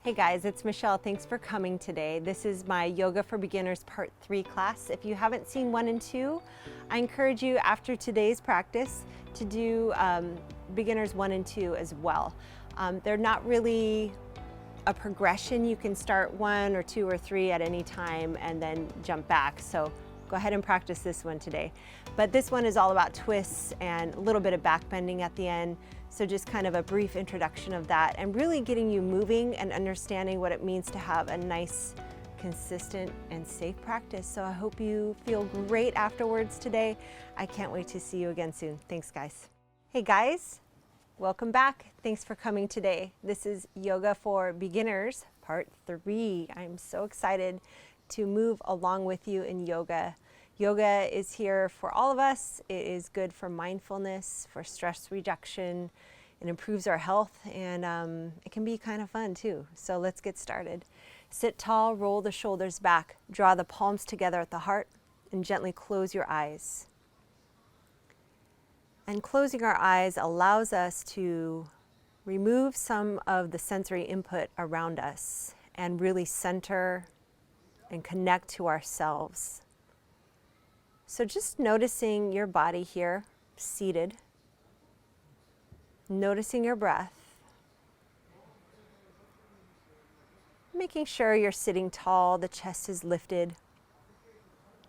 Hey guys, it's Michelle. Thanks for coming today. This is my Yoga for Beginners Part 3 class. If you haven't seen 1 and 2, I encourage you after today's practice to do Beginners 1 and 2 as well. They're not really a progression. You can start 1 or 2 or 3 at any time and then jump back. So go ahead and practice this one today. But this one is all about twists and a little bit of back bending at the end. So just kind of a brief introduction of that and really getting you moving and understanding what it means to have a nice, consistent and safe practice. So I hope you feel great afterwards today. I can't wait to see you again soon. Thanks guys. Hey guys, welcome back. Thanks for coming today. This is Yoga for Beginners Part 3. I'm so excited to move along with you in yoga. Yoga is here for all of us. It is good for mindfulness, for stress reduction. It improves our health, and it can be kind of fun too. So let's get started. Sit tall, roll the shoulders back, draw the palms together at the heart, and gently close your eyes. And closing our eyes allows us to remove some of the sensory input around us and really center and connect to ourselves. So just noticing your body here, seated, noticing your breath, making sure you're sitting tall, the chest is lifted.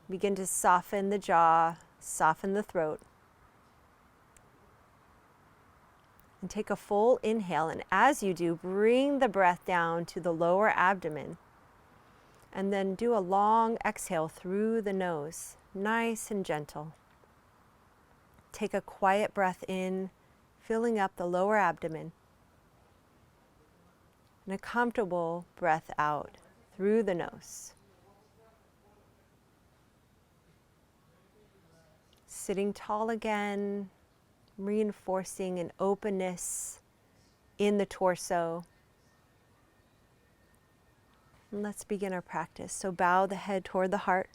Begin to soften the jaw, soften the throat. And take a full inhale, and as you do, bring the breath down to the lower abdomen. And then do a long exhale through the nose, nice and gentle. Take a quiet breath in, filling up the lower abdomen. And a comfortable breath out through the nose. Sitting tall again, reinforcing an openness in the torso. And let's begin our practice. So bow the head toward the heart.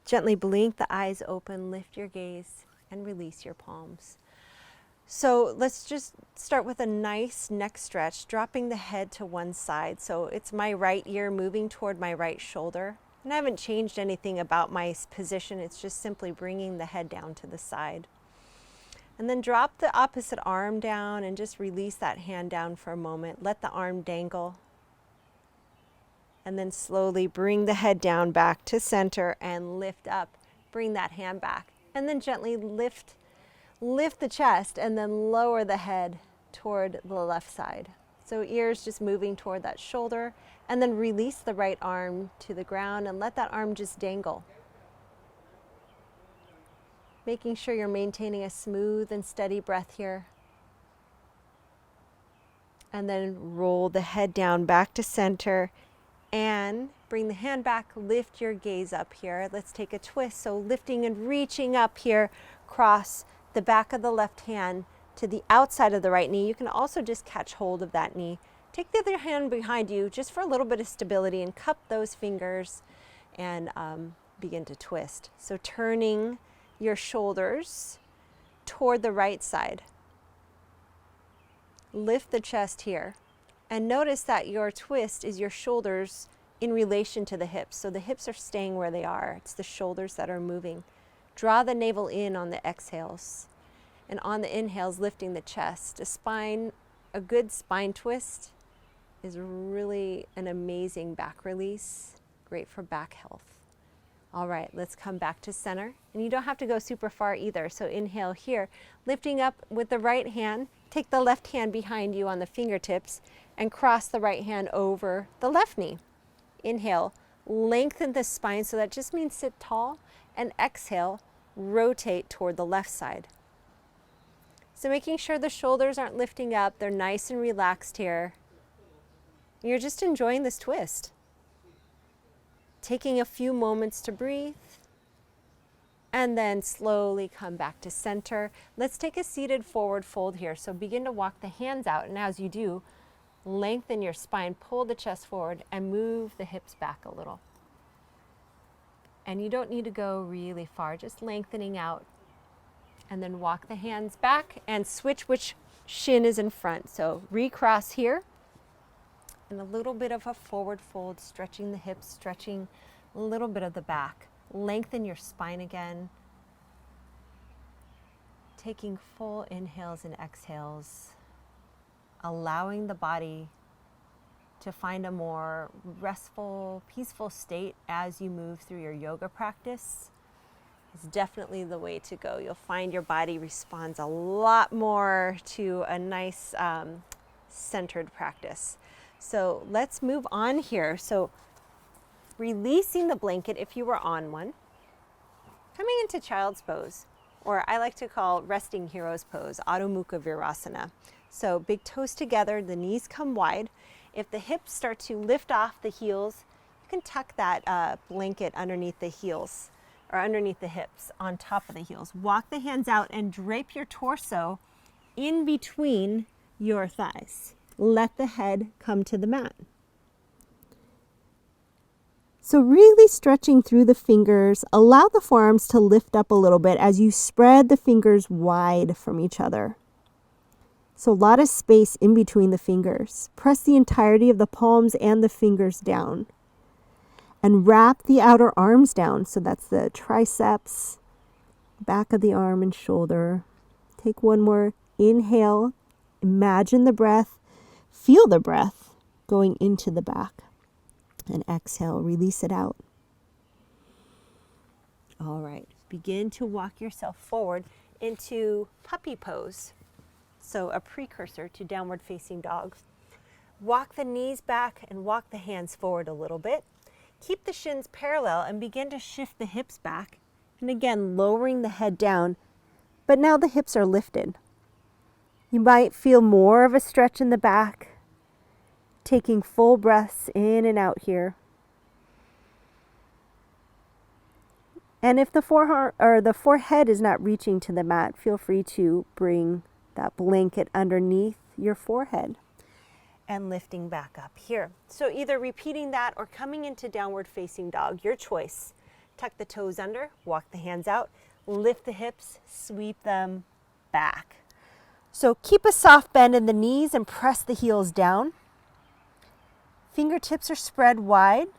Gently blink the eyes open, lift your gaze, and release your palms. So let's just start with a nice neck stretch, dropping the head to one side. So it's my right ear moving toward my right shoulder. And I haven't changed anything about my position. It's just simply bringing the head down to the side. And then drop the opposite arm down and just release that hand down for a moment. Let the arm dangle. And then slowly bring the head down back to center and lift up. Bring that hand back. And then gently lift the chest and then lower the head toward the left side. So ears just moving toward that shoulder. And then release the right arm to the ground and let that arm just dangle. Making sure you're maintaining a smooth and steady breath here. And then roll the head down back to center. And bring the hand back, lift your gaze up here. Let's take a twist. So lifting and reaching up here, cross the back of the left hand to the outside of the right knee. You can also just catch hold of that knee. Take the other hand behind you just for a little bit of stability and cup those fingers and begin to twist. So turning your shoulders toward the right side. Lift the chest here. And notice that your twist is your shoulders in relation to the hips. So the hips are staying where they are. It's the shoulders that are moving. Draw the navel in on the exhales. And on the inhales, lifting the chest. A good spine twist is really an amazing back release. Great for back health. All right, let's come back to center. And you don't have to go super far either. So inhale here, lifting up with the right hand. Take the left hand behind you on the fingertips and cross the right hand over the left knee. Inhale, lengthen the spine, so that just means sit tall, and exhale, rotate toward the left side. So making sure the shoulders aren't lifting up, they're nice and relaxed here. You're just enjoying this twist. Taking a few moments to breathe. And then slowly come back to center. Let's take a seated forward fold here. So begin to walk the hands out. And as you do, lengthen your spine, pull the chest forward, and move the hips back a little. And you don't need to go really far, just lengthening out. And then walk the hands back and switch which shin is in front. So recross here. And a little bit of a forward fold, stretching the hips, stretching a little bit of the back. Lengthen your spine again. Taking full inhales and exhales. Allowing the body to find a more restful, peaceful state as you move through your yoga practice is definitely the way to go. You'll find your body responds a lot more to a nice centered practice. So let's move on here. So releasing the blanket if you were on one, coming into child's pose, or I like to call resting hero's pose, Adho Mukha Virasana. So big toes together, the knees come wide. If the hips start to lift off the heels, you can tuck that blanket underneath the heels or underneath the hips on top of the heels. Walk the hands out and drape your torso in between your thighs. Let the head come to the mat. So really stretching through the fingers, allow the forearms to lift up a little bit as you spread the fingers wide from each other. So a lot of space in between the fingers. Press the entirety of the palms and the fingers down. And wrap the outer arms down. So that's the triceps, back of the arm and shoulder. Take one more inhale. Imagine the breath. Feel the breath going into the back. And exhale, release it out. All right, begin to walk yourself forward into puppy pose. So a precursor to downward facing dog. Walk the knees back and walk the hands forward a little bit. Keep the shins parallel and begin to shift the hips back. And again, lowering the head down, but now the hips are lifted. You might feel more of a stretch in the back. Taking full breaths in and out here. And if the forehead is not reaching to the mat, feel free to bring that blanket underneath your forehead and lifting back up here. So either repeating that or coming into downward facing dog, your choice. Tuck the toes under, walk the hands out, lift the hips, sweep them back. So keep a soft bend in the knees and press the heels down. Fingertips are spread wide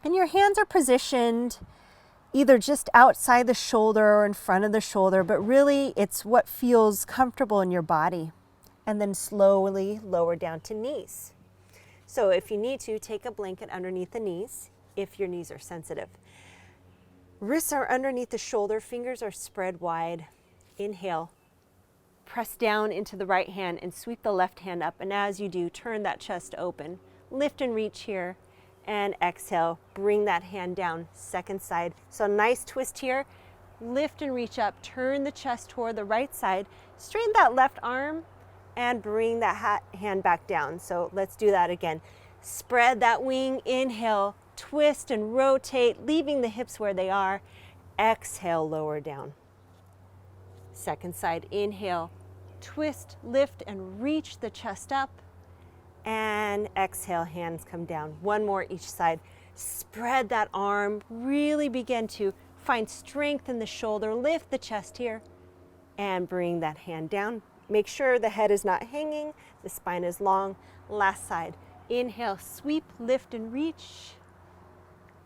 and your hands are positioned either just outside the shoulder or in front of the shoulder, but really it's what feels comfortable in your body. And then slowly lower down to knees. So if you need to, take a blanket underneath the knees if your knees are sensitive. Wrists are underneath the shoulder, fingers are spread wide. Inhale. Press down into the right hand and sweep the left hand up. And as you do, turn that chest open. Lift and reach here. And exhale, bring that hand down, second side. So nice twist here. Lift and reach up, turn the chest toward the right side. Straighten that left arm and bring that hand back down. So let's do that again. Spread that wing, inhale, twist and rotate, leaving the hips where they are. Exhale, lower down. Second side, inhale, twist, lift and reach the chest up. And exhale, hands come down. One more each side. Spread that arm, really begin to find strength in the shoulder, lift the chest here, and bring that hand down. Make sure the head is not hanging, the spine is long. Last side, inhale, sweep, lift and reach,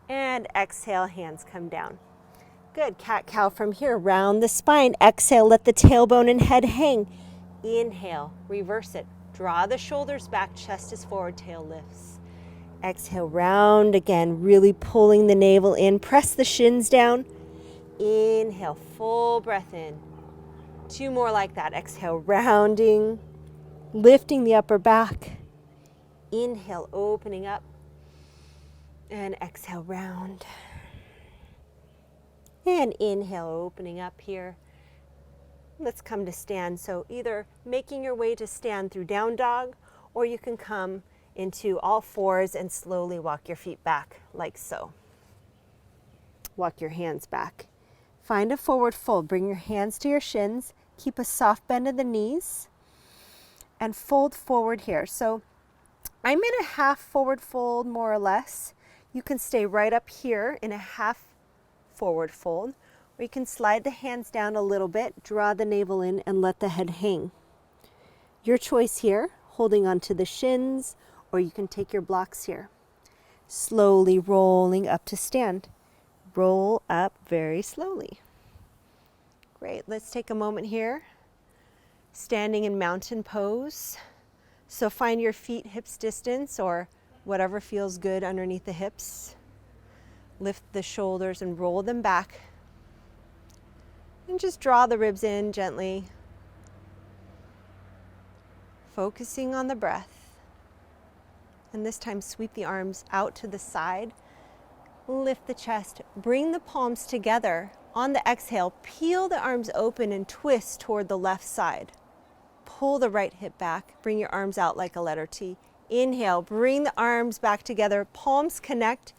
and exhale, hands come down. Good, cat-cow from here, round the spine. Exhale, let the tailbone and head hang. Inhale, reverse it. Draw the shoulders back, chest is forward, tail lifts. Exhale, round again, really pulling the navel in. Press the shins down. Inhale, full breath in. Two more like that. Exhale, rounding, lifting the upper back. Inhale, opening up. And exhale, round. And inhale, opening up here. Let's come to stand. So either making your way to stand through down dog, or you can come into all fours and slowly walk your feet back like so. Walk your hands back. Find a forward fold. Bring your hands to your shins. Keep a soft bend in the knees and fold forward here. So I'm in a half forward fold more or less. You can stay right up here in a half forward fold. Or you can slide the hands down a little bit, draw the navel in, and let the head hang. Your choice here, holding onto the shins or you can take your blocks here. Slowly rolling up to stand. Roll up very slowly. Great, let's take a moment here. Standing in mountain pose. So find your feet hips distance or whatever feels good underneath the hips. Lift the shoulders and roll them back. And just draw the ribs in gently. Focusing on the breath. And this time sweep the arms out to the side. Lift the chest. Bring the palms together. On the exhale, peel the arms open and twist toward the left side. Pull the right hip back. Bring your arms out like a letter T. Inhale, bring the arms back together. Palms connect.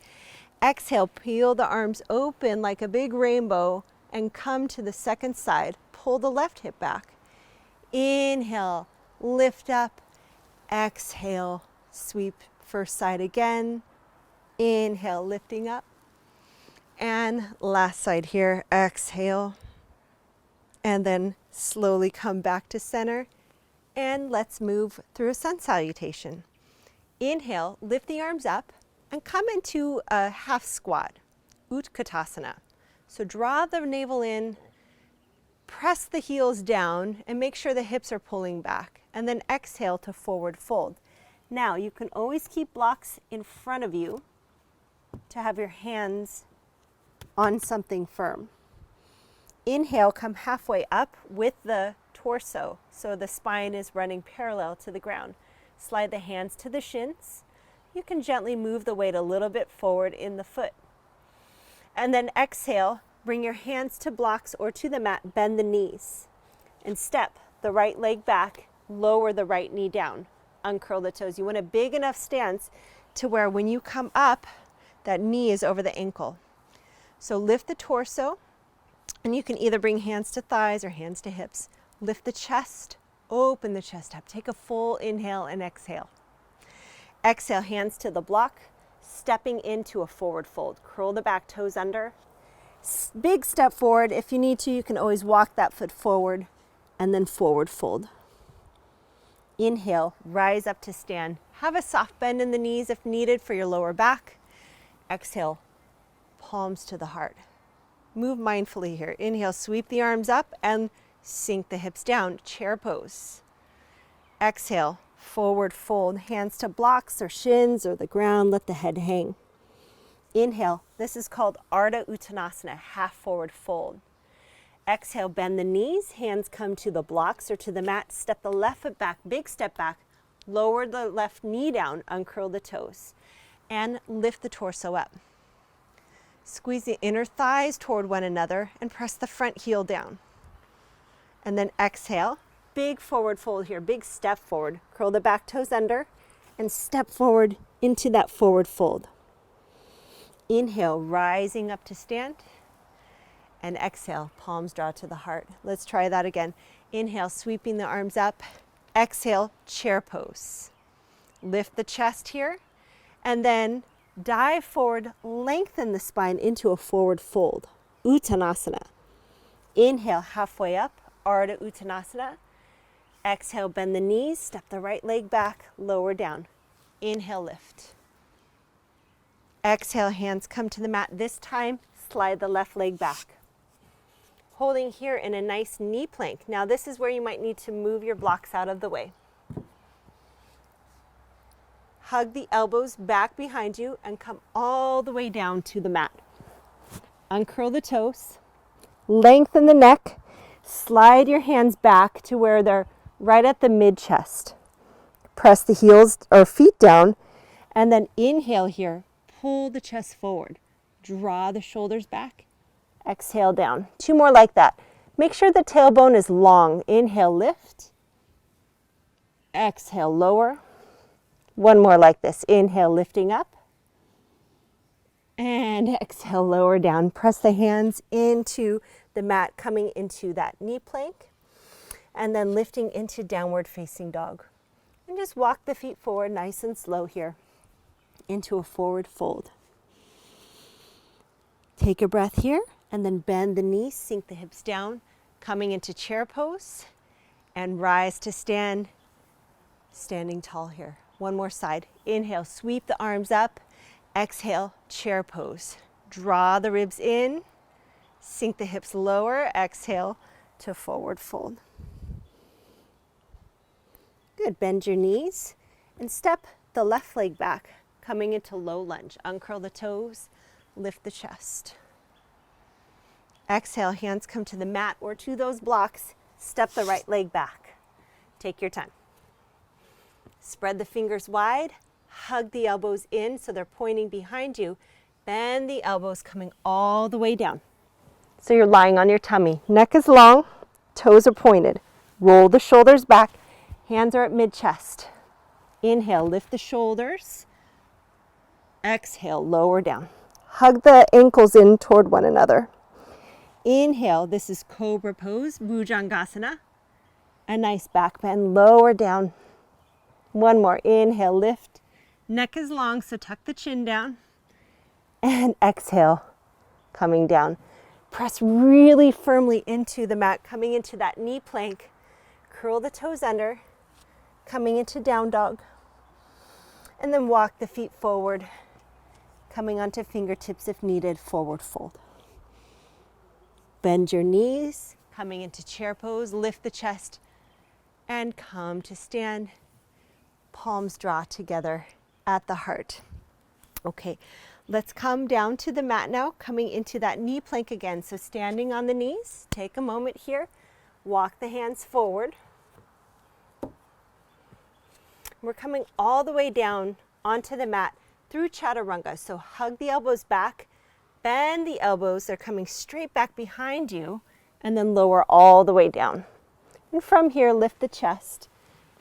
Exhale, peel the arms open like a big rainbow and come to the second side. Pull the left hip back. Inhale, lift up. Exhale, sweep first side again. Inhale, lifting up. And last side here, exhale. And then slowly come back to center. And let's move through a sun salutation. Inhale, lift the arms up and come into a half squat, Utkatasana. So draw the navel in, press the heels down, and make sure the hips are pulling back. And then exhale to forward fold. Now, you can always keep blocks in front of you to have your hands on something firm. Inhale, come halfway up with the torso, so the spine is running parallel to the ground. Slide the hands to the shins. You can gently move the weight a little bit forward in the foot. And then exhale, bring your hands to blocks or to the mat, bend the knees. And step the right leg back, lower the right knee down, uncurl the toes. You want a big enough stance to where when you come up, that knee is over the ankle. So lift the torso, and you can either bring hands to thighs or hands to hips. Lift the chest, open the chest up. Take a full inhale and exhale. Exhale, hands to the block, stepping into a forward fold. Curl the back toes under. Big step forward. If you need to, you can always walk that foot forward and then forward fold. Inhale, rise up to stand. Have a soft bend in the knees if needed for your lower back. Exhale, palms to the heart. Move mindfully here. Inhale, sweep the arms up and sink the hips down, chair pose. Exhale, forward fold, hands to blocks or shins or the ground, let the head hang. Inhale, this is called Ardha Uttanasana, half forward fold. Exhale, bend the knees, hands come to the blocks or to the mat, step the left foot back, big step back, lower the left knee down, uncurl the toes, and lift the torso up. Squeeze the inner thighs toward one another and press the front heel down. And then exhale, big forward fold here, big step forward. Curl the back toes under and step forward into that forward fold. Inhale, rising up to stand. And exhale, palms draw to the heart. Let's try that again. Inhale, sweeping the arms up. Exhale, chair pose. Lift the chest here. And then dive forward, lengthen the spine into a forward fold. Uttanasana. Inhale, halfway up. Ardha Uttanasana. Exhale, bend the knees, step the right leg back, lower down. Inhale, lift. Exhale, hands come to the mat. This time, slide the left leg back. Holding here in a nice knee plank. Now this is where you might need to move your blocks out of the way. Hug the elbows back behind you and come all the way down to the mat. Uncurl the toes, lengthen the neck, slide your hands back to where they're right at the mid-chest. Press the heels or feet down, and then inhale here. Pull the chest forward. Draw the shoulders back. Exhale down. 2 more like that. Make sure the tailbone is long. Inhale, lift. Exhale, lower. 1 more like this. Inhale, lifting up. And exhale, lower down. Press the hands into the mat, coming into that knee plank. And then lifting into downward facing dog. And just walk the feet forward nice and slow here into a forward fold. Take a breath here and then bend the knees, sink the hips down, coming into chair pose and rise to stand, standing tall here. One more side. Inhale, sweep the arms up. Exhale, chair pose. Draw the ribs in. Sink the hips lower. Exhale to forward fold. Good. Bend your knees and step the left leg back, coming into low lunge. Uncurl the toes, lift the chest. Exhale, hands come to the mat or to those blocks. Step the right leg back. Take your time. Spread the fingers wide. Hug the elbows in so they're pointing behind you. Bend the elbows coming all the way down. So you're lying on your tummy. Neck is long, toes are pointed. Roll the shoulders back. Hands are at mid-chest. Inhale, lift the shoulders. Exhale, lower down. Hug the ankles in toward one another. Inhale, this is Cobra Pose, Bhujangasana. A nice back bend, lower down. One more, inhale, lift. Neck is long, so tuck the chin down. And exhale, coming down. Press really firmly into the mat, coming into that knee plank. Curl the toes under, coming into down dog. And then walk the feet forward, coming onto fingertips if needed, forward fold. Bend your knees, coming into chair pose, lift the chest, and come to stand. Palms draw together at the heart. Okay, let's come down to the mat now, coming into that knee plank again. So standing on the knees, take a moment here, walk the hands forward. We're coming all the way down onto the mat through chaturanga. So hug the elbows back, bend the elbows, they're coming straight back behind you, and then lower all the way down. And from here, lift the chest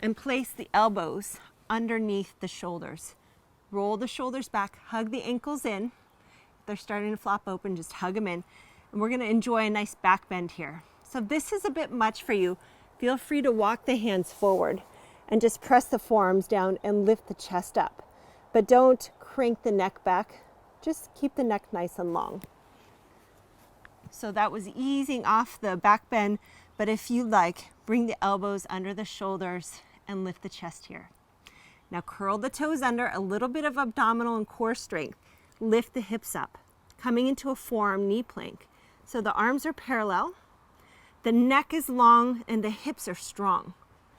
and place the elbows underneath the shoulders. Roll the shoulders back, hug the ankles in. If they're starting to flop open, just hug them in. And we're gonna enjoy a nice back bend here. So if this is a bit much for you, feel free to walk the hands forward and just press the forearms down and lift the chest up. But don't crank the neck back, just keep the neck nice and long. So that was easing off the back bend, but if you like, bring the elbows under the shoulders and lift the chest here. Now curl the toes under, a little bit of abdominal and core strength. Lift the hips up, coming into a forearm knee plank. So the arms are parallel, the neck is long, and the hips are strong.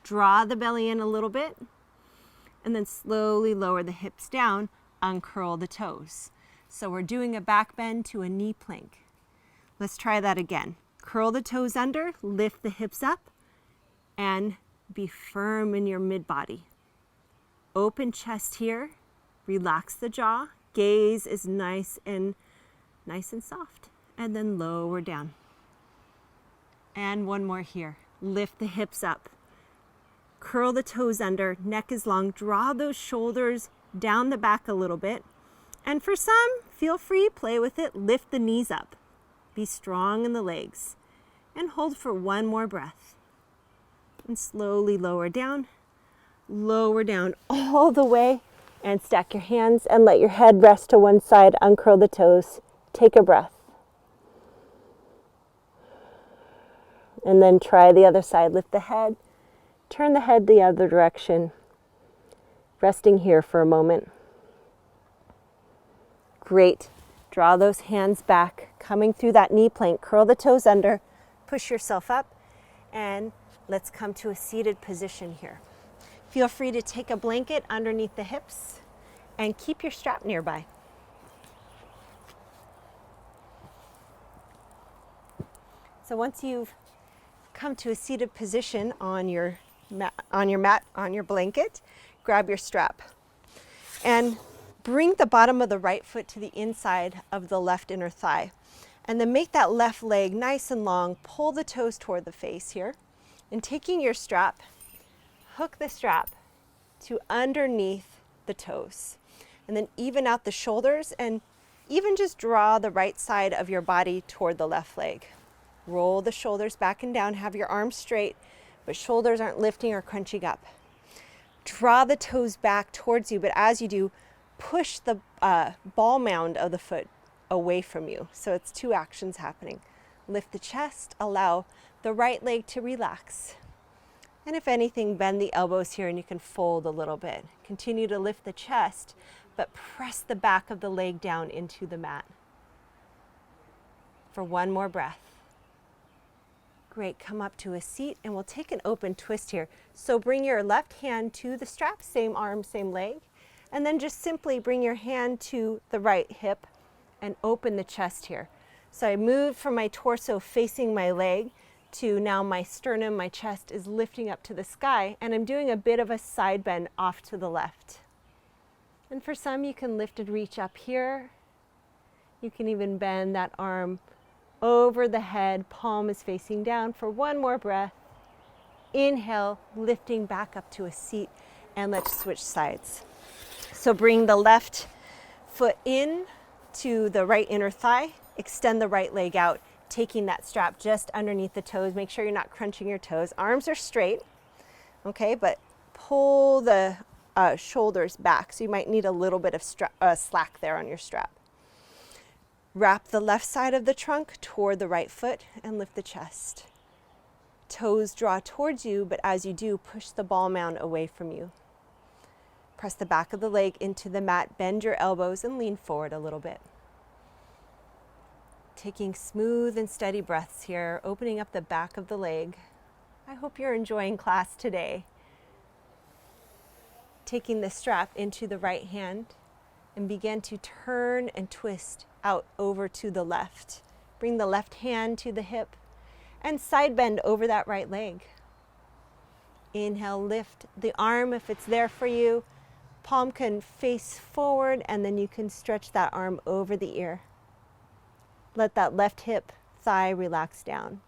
Draw the belly in a little bit, and then slowly lower the hips down, uncurl the toes. So we're doing a back bend to a knee plank. Let's try that again. Curl the toes under, lift the hips up, and be firm in your mid-body. Open chest here, relax the jaw, gaze is nice and soft, and then lower down. And one more here. Lift the hips up. Curl the toes under, neck is long, draw those shoulders down the back a little bit. And for some, feel free, play with it, lift the knees up. Be strong in the legs. And hold for one more breath. And slowly lower down all the way, and stack your hands and let your head rest to one side, uncurl the toes, take a breath. And then try the other side, lift the head, turn the head the other direction, resting here for a moment. Great. Draw those hands back, coming through that knee plank, curl the toes under, push yourself up, and let's come to a seated position here. Feel free to take a blanket underneath the hips and keep your strap nearby. So once you've come to a seated position on your blanket, grab your strap and bring the bottom of the right foot to the inside of the left inner thigh. And then make that left leg nice and long, pull the toes toward the face here. And taking your strap, hook the strap to underneath the toes. And then even out the shoulders and even just draw the right side of your body toward the left leg. Roll the shoulders back and down, have your arms straight, but shoulders aren't lifting or crunching up. Draw the toes back towards you, but as you do, push the ball mound of the foot away from you. So it's two actions happening. Lift the chest, allow the right leg to relax. And if anything, bend the elbows here and you can fold a little bit. Continue to lift the chest, but press the back of the leg down into the mat. For one more breath. Great, come up to a seat and we'll take an open twist here. So bring your left hand to the strap, same arm, same leg, and then just simply bring your hand to the right hip and open the chest here. So I moved from my torso facing my leg to now my sternum, my chest is lifting up to the sky, and I'm doing a bit of a side bend off to the left. And for some, you can lift and reach up here. You can even bend that arm over the head, palm is facing down for one more breath. Inhale, lifting back up to a seat, and let's switch sides. So bring the left foot in to the right inner thigh, extend the right leg out, taking that strap just underneath the toes. Make sure you're not crunching your toes. Arms are straight, okay, but pull the shoulders back. So you might need a little bit of slack there on your strap. Wrap the left side of the trunk toward the right foot and lift the chest. Toes draw towards you, but as you do, push the ball mound away from you. Press the back of the leg into the mat, bend your elbows and lean forward a little bit. Taking smooth and steady breaths here, opening up the back of the leg. I hope you're enjoying class today. Taking the strap into the right hand and begin to turn and twist out over to the left. Bring the left hand to the hip and side bend over that right leg. Inhale, lift the arm if it's there for you. Palm can face forward and then you can stretch that arm over the ear. Let that left hip, thigh relax down.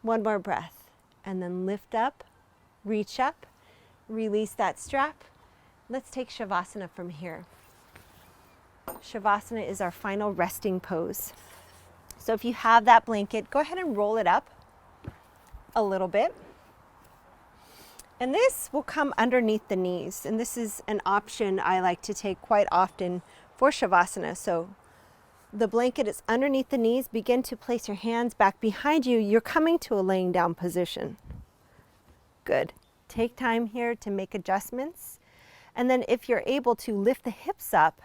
One more breath and then lift up, reach up, release that strap. Let's take Shavasana from here. Shavasana is our final resting pose. So if you have that blanket, go ahead and roll it up a little bit. And this will come underneath the knees. And this is an option I like to take quite often for Shavasana. So the blanket is underneath the knees. Begin to place your hands back behind you. You're coming to a laying down position. Good. Take time here to make adjustments. And then if you're able to lift the hips up,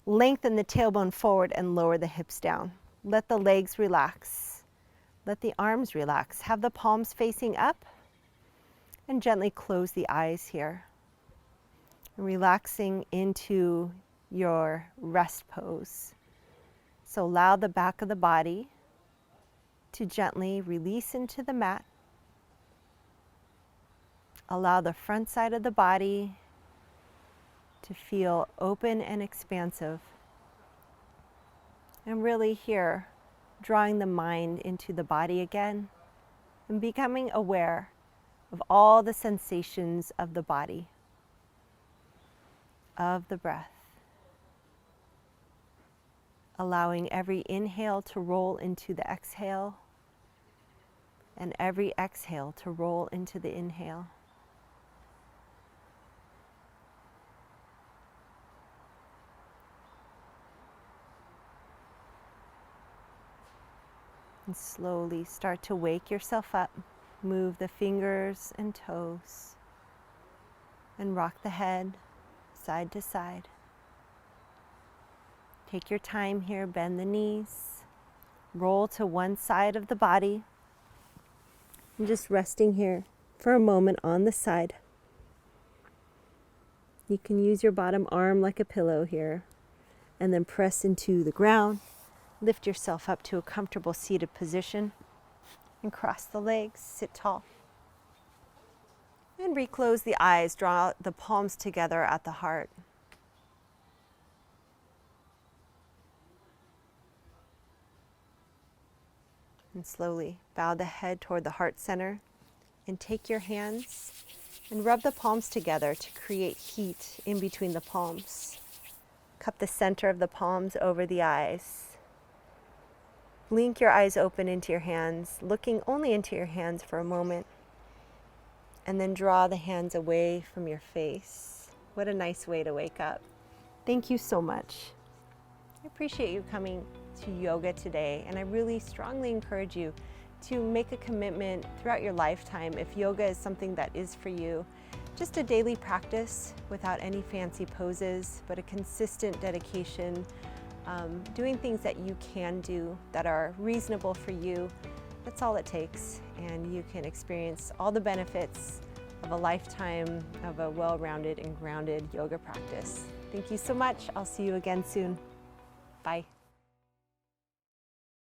lengthen the tailbone forward and lower the hips down. Let the legs relax. Let the arms relax. Have the palms facing up and gently close the eyes here. Relaxing into your rest pose. So allow the back of the body to gently release into the mat. Allow the front side of the body to feel open and expansive. And really here, drawing the mind into the body again and becoming aware of all the sensations of the body, of the breath. Allowing every inhale to roll into the exhale and every exhale to roll into the inhale. And slowly start to wake yourself up. Move the fingers and toes and rock the head side to side. Take your time here, bend the knees, roll to one side of the body, and just resting here for a moment on the side. You can use your bottom arm like a pillow here, and then press into the ground. Lift yourself up to a comfortable seated position and cross the legs, sit tall. And reclose the eyes, draw the palms together at the heart. And slowly bow the head toward the heart center and take your hands and rub the palms together to create heat in between the palms. Cup the center of the palms over the eyes. Blink your eyes open into your hands, looking only into your hands for a moment. And then draw the hands away from your face. What a nice way to wake up. Thank you so much. I appreciate you coming to yoga today, and I really strongly encourage you to make a commitment throughout your lifetime, if yoga is something that is for you, just a daily practice without any fancy poses, but a consistent dedication, doing things that you can do that are reasonable for you. That's all it takes, and you can experience all the benefits of a lifetime of a well-rounded and grounded yoga practice. Thank you so much. I'll see you again soon. Bye.